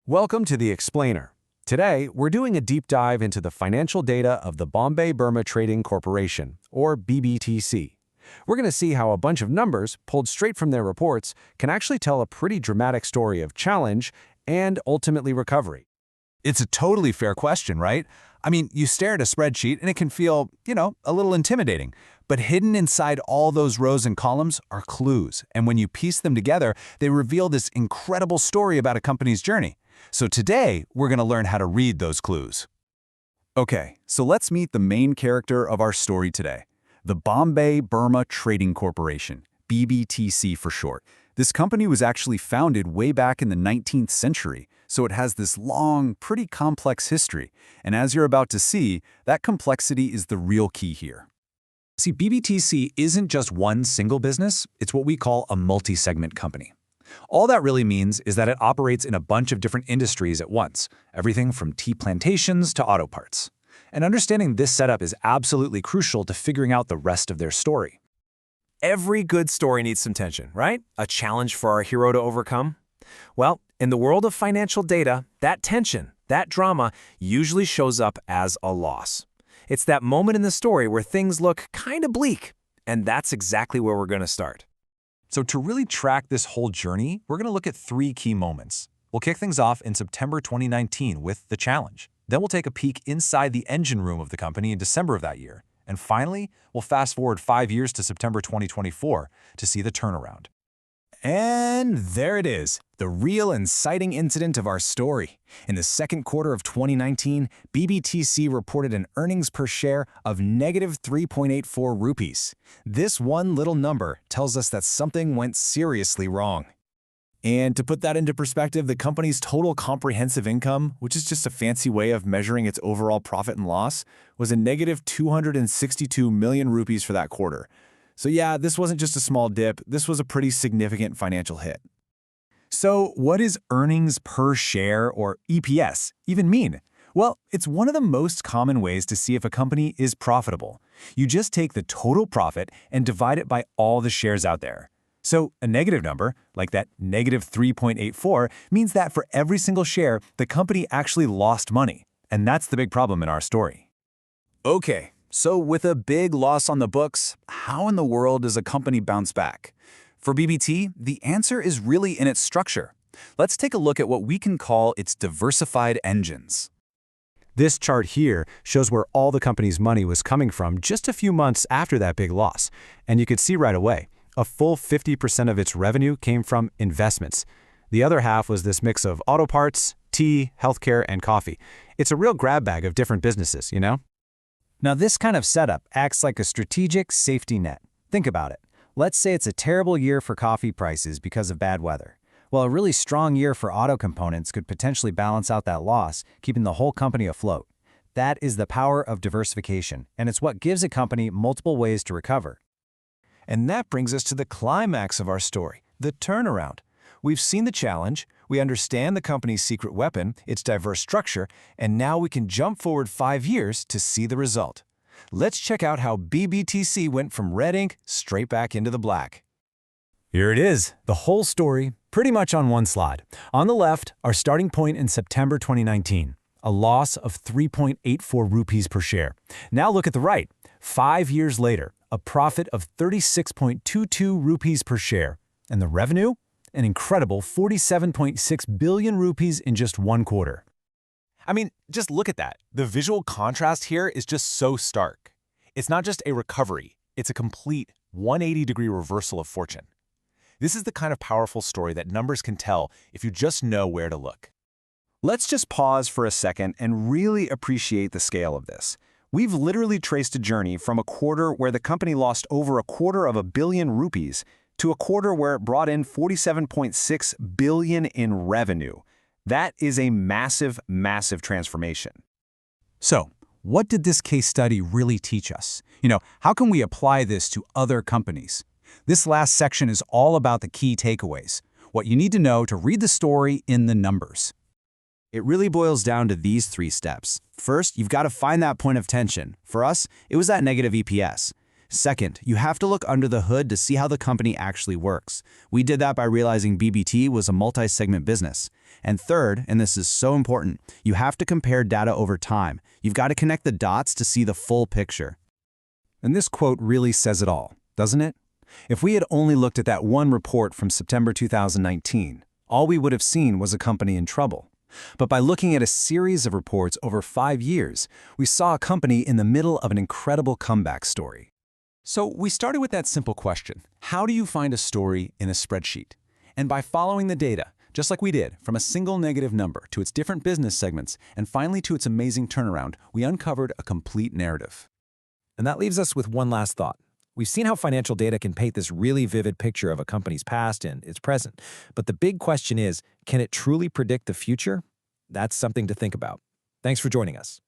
Welcome to The Explainer. Today, we're doing a deep dive into the financial data of the Bombay Burmah Trading Corporation, or BBTC. We're going to see how a bunch of numbers, pulled straight from their reports, can actually tell a pretty dramatic story of challenge and ultimately recovery. It's a totally fair question, right? I mean, you stare at a spreadsheet and it can feel, a little intimidating. But hidden inside all those rows and columns are clues. And when you piece them together, they reveal this incredible story about a company's journey. So today, we're going to learn how to read those clues. Okay, so let's meet the main character of our story today, the Bombay Burmah Trading Corporation, BBTC for short. This company was actually founded way back in the 19th century, so it has this long, pretty complex history. And as you're about to see, that complexity is the real key here. See, BBTC isn't just one single business, it's what we call a multi-segment company. All that really means is that it operates in a bunch of different industries at once, everything from tea plantations to auto parts. And understanding this setup is absolutely crucial to figuring out the rest of their story. Every good story needs some tension, right? A challenge for our hero to overcome. Well, in the world of financial data, that tension, that drama, usually shows up as a loss. It's that moment in the story where things look kind of bleak, and that's exactly where we're going to start. So to really track this whole journey, we're going to look at three key moments. We'll kick things off in September 2019 with the challenge. Then we'll take a peek inside the engine room of the company in December of that year. And finally, we'll fast forward 5 years to September 2024 to see the turnaround. And there it is, the real inciting incident of our story. In the second quarter of 2019, BBTC reported an earnings per share of negative 3.84 rupees. This one little number tells us that something went seriously wrong. And to put that into perspective, the company's total comprehensive income, which is just a fancy way of measuring its overall profit and loss, was a negative 262 million rupees for that quarter. So yeah, this wasn't just a small dip, this was a pretty significant financial hit. So what is earnings per share, or EPS, even mean? Well, it's one of the most common ways to see if a company is profitable. You just take the total profit and divide it by all the shares out there. So a negative number, like that negative 3.84, means that for every single share, the company actually lost money. And that's the big problem in our story. Okay. So with a big loss on the books, how in the world does a company bounce back? For BBT, the answer is really in its structure. Let's take a look at what we can call its diversified engines. This chart here shows where all the company's money was coming from just a few months after that big loss. And you could see right away, a full 50% of its revenue came from investments. The other half was this mix of auto parts, tea, healthcare, and coffee. It's a real grab bag of different businesses, you know? Now, this kind of setup acts like a strategic safety net. Think about it. Let's say it's a terrible year for coffee prices because of bad weather. Well, a really strong year for auto components could potentially balance out that loss, keeping the whole company afloat. That is the power of diversification, and it's what gives a company multiple ways to recover. And that brings us to the climax of our story, the turnaround. We've seen the challenge, we understand the company's secret weapon, its diverse structure, and now we can jump forward 5 years to see the result. Let's check out how BBTC went from red ink straight back into the black. Here it is, the whole story, pretty much on one slide. On the left, our starting point in September 2019, a loss of 3.84 rupees per share. Now look at the right, 5 years later, a profit of 36.22 rupees per share. And the revenue? An incredible 47.6 billion rupees in just one quarter. I mean, just look at that. The visual contrast here is just so stark. It's not just a recovery, it's a complete 180-degree reversal of fortune. This is the kind of powerful story that numbers can tell if you just know where to look. Let's just pause for a second and really appreciate the scale of this. We've literally traced a journey from a quarter where the company lost over $250 million rupees to a quarter where it brought in 47.6 billion in revenue. That is a massive, massive transformation. So, what did this case study really teach us? How can we apply this to other companies? This last section is all about the key takeaways, what you need to know to read the story in the numbers. It really boils down to these 3 steps. First, you've got to find that point of tension. For us, it was that negative EPS. Second, you have to look under the hood to see how the company actually works. We did that by realizing BBT was a multi-segment business. And third, and this is so important, you have to compare data over time. You've got to connect the dots to see the full picture. And this quote really says it all, doesn't it? If we had only looked at that one report from September 2019, all we would have seen was a company in trouble. But by looking at a series of reports over 5 years, we saw a company in the middle of an incredible comeback story. So we started with that simple question. How do you find a story in a spreadsheet? And by following the data, just like we did, from a single negative number to its different business segments, and finally to its amazing turnaround, we uncovered a complete narrative. And that leaves us with one last thought. We've seen how financial data can paint this really vivid picture of a company's past and its present. But the big question is, can it truly predict the future? That's something to think about. Thanks for joining us.